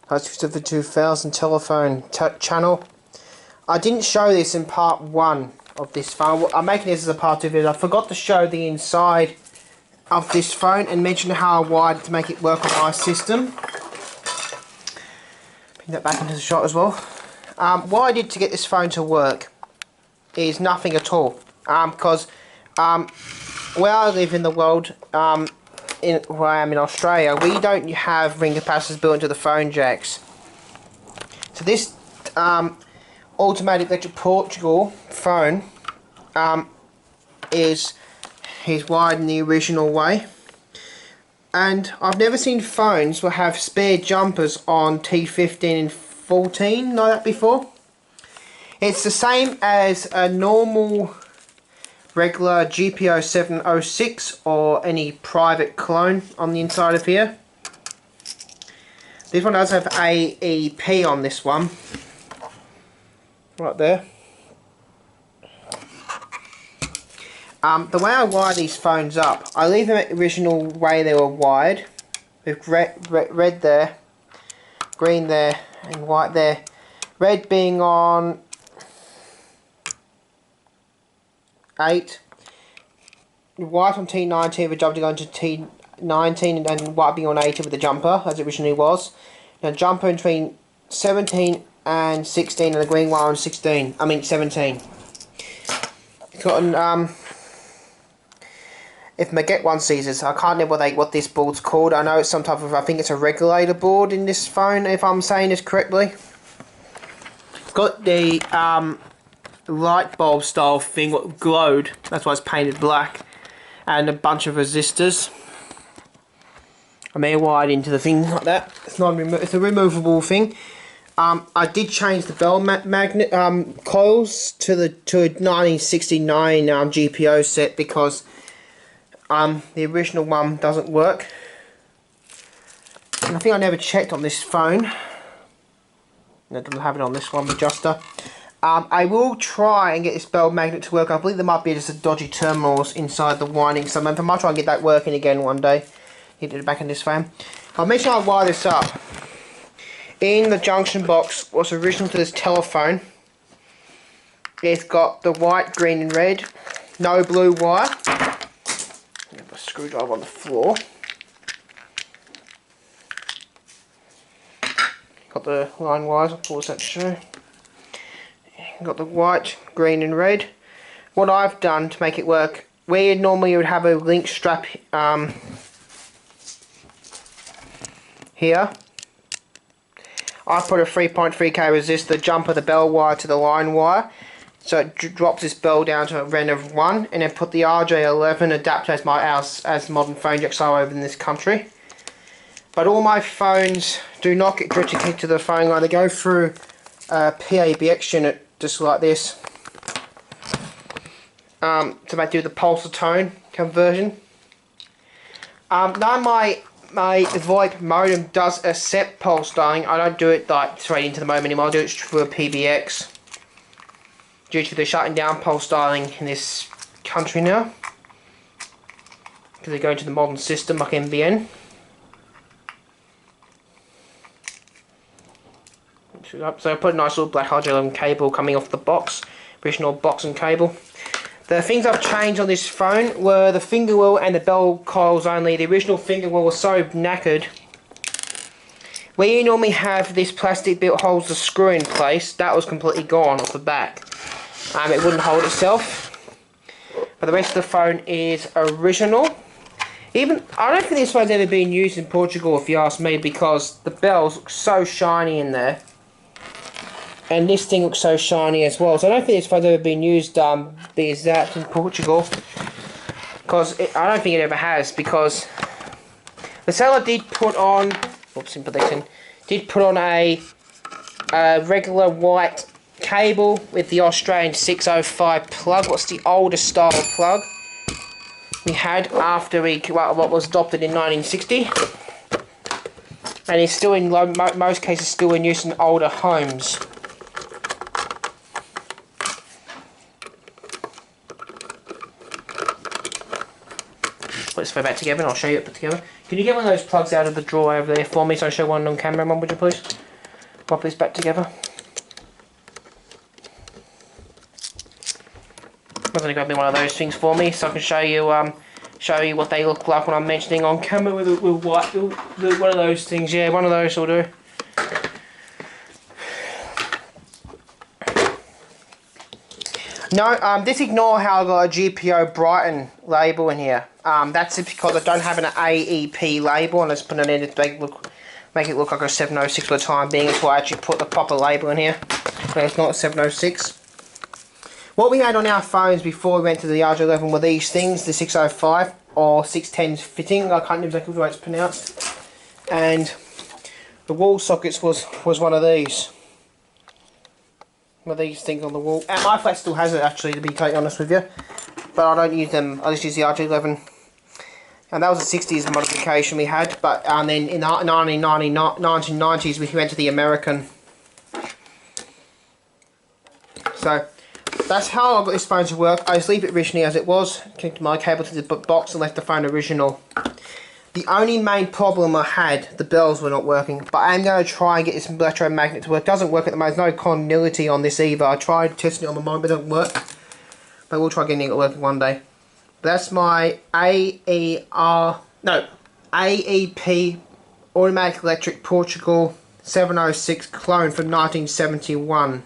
Host of the 2000 telephone channel. I didn't show this in part 1 of this phone. I'm making this as a part 2 video. I forgot to show the inside of this phone and mention how I wired it to make it work on my system. Bring that back into the shot as well. What I did to get this phone to work is nothing at all. Because where I live in the world, where I am in Australia, we don't have ring capacitors built into the phone jacks. So this automatic electric Portugal phone is wired in the original way, and I've never seen phones that have spare jumpers on T15 and 14 like that before. It's the same as a normal regular GPO 706 or any private clone on the inside of here. This one does have AEP on this one, right there. The way I wire these phones up, I leave them the original way they were wired, with red there, green there, and white there. Red being on 8, white on T19 with the jumper going to T19, and white being on 80 with the jumper, as it originally was. Now jumper between 17 and 16, and the green one on 17. Got if my Get One sees this, I can't remember what this board's called. I know it's some type of, I think it's a regulator board in this phone, if I'm saying this correctly. It's got the light bulb style thing, what glowed, that's why it's painted black, and a bunch of resistors. I may wired into the thing like that. It's not it's a removable thing. I did change the bell magnet coils to a 1969 GPO set because the original one doesn't work. And I think I never checked on this phone. I don't have it on this one, adjuster. I will try and get this bell magnet to work. I believe there might be just a dodgy terminals inside the winding, so I might try and get that working again one day. Get it back in this phone. I'll make sure I wire this up. In the junction box, what's original to this telephone, it's got the white, green and red, no blue wire. I have a screwdriver on the floor. Got the line wires, I'll pause that to show. Got the white, green and red. What I've done to make it work, where normally you would have a link strap here, I put a 3.3k resistor jumper the bell wire to the line wire, so it drops this bell down to a REN of 1, and then put the RJ11 adapter as modern phone jacks are over in this country. But all my phones do not get directly connected to the phone line. They go through a PABX unit just like this to do the pulse tone conversion. Now my VoIP modem does accept pulse dialing. I don't do it like straight into the modem anymore. I do it through a PBX due to the shutting down pulse dialing in this country now, because they go into the modern system like NBN. So I put a nice little black RJ11 cable coming off the box, original box and cable. The things I've changed on this phone were the finger wheel and the bell coils only. The original finger wheel was so knackered. Where you normally have this plastic bit that holds the screw in place, that was completely gone off the back. It wouldn't hold itself. But the rest of the phone is original. I don't think this phone's ever been used in Portugal, if you ask me, because the bells look so shiny in there. And this thing looks so shiny as well. So I don't think this phone's ever been used as that in Portugal. Because I don't think it ever has, because the seller did put on, a regular white cable with the Australian 605 plug. What's the older style plug we had after what was adopted in 1960. And it's still in most cases still in use in older homes. put this back together and I'll show you it put together. Can you get one of those plugs out of the drawer over there for me so I show one on camera, Mum, would you please? Pop this back together. I'm going to grab me one of those things for me so I can show you what they look like when I'm mentioning on camera with white. One of those things, yeah, one of those will do. No, just ignore how I got a GPO Brighton label in here. That's because I don't have an AEP label and I just put it in to make it look like a 706 for the time being until I actually put the proper label in here. But it's not a 706. What we had on our phones before we went to the RJ11 were these things, the 605 or 610 fitting, I can't remember exactly what it's pronounced. And the wall sockets was one of these. One of these things on the wall. And my flat still has it actually, to be totally honest with you. But I don't use them, I just use the RJ11. And that was a 60s modification we had, but then in the 1990s we went to the American. So that's how I got this phone to work. I just leave it originally as it was, connected my cable to the box and left the phone original. The only main problem I had, the bells were not working, but I am going to try and get this electromagnet to work. It doesn't work at the moment, there's no continuity on this either. I tried testing it on my mobile, but it doesn't work. But we'll try getting it working one day. But that's my AEP Automatic Electric Portugal 706 clone from 1971.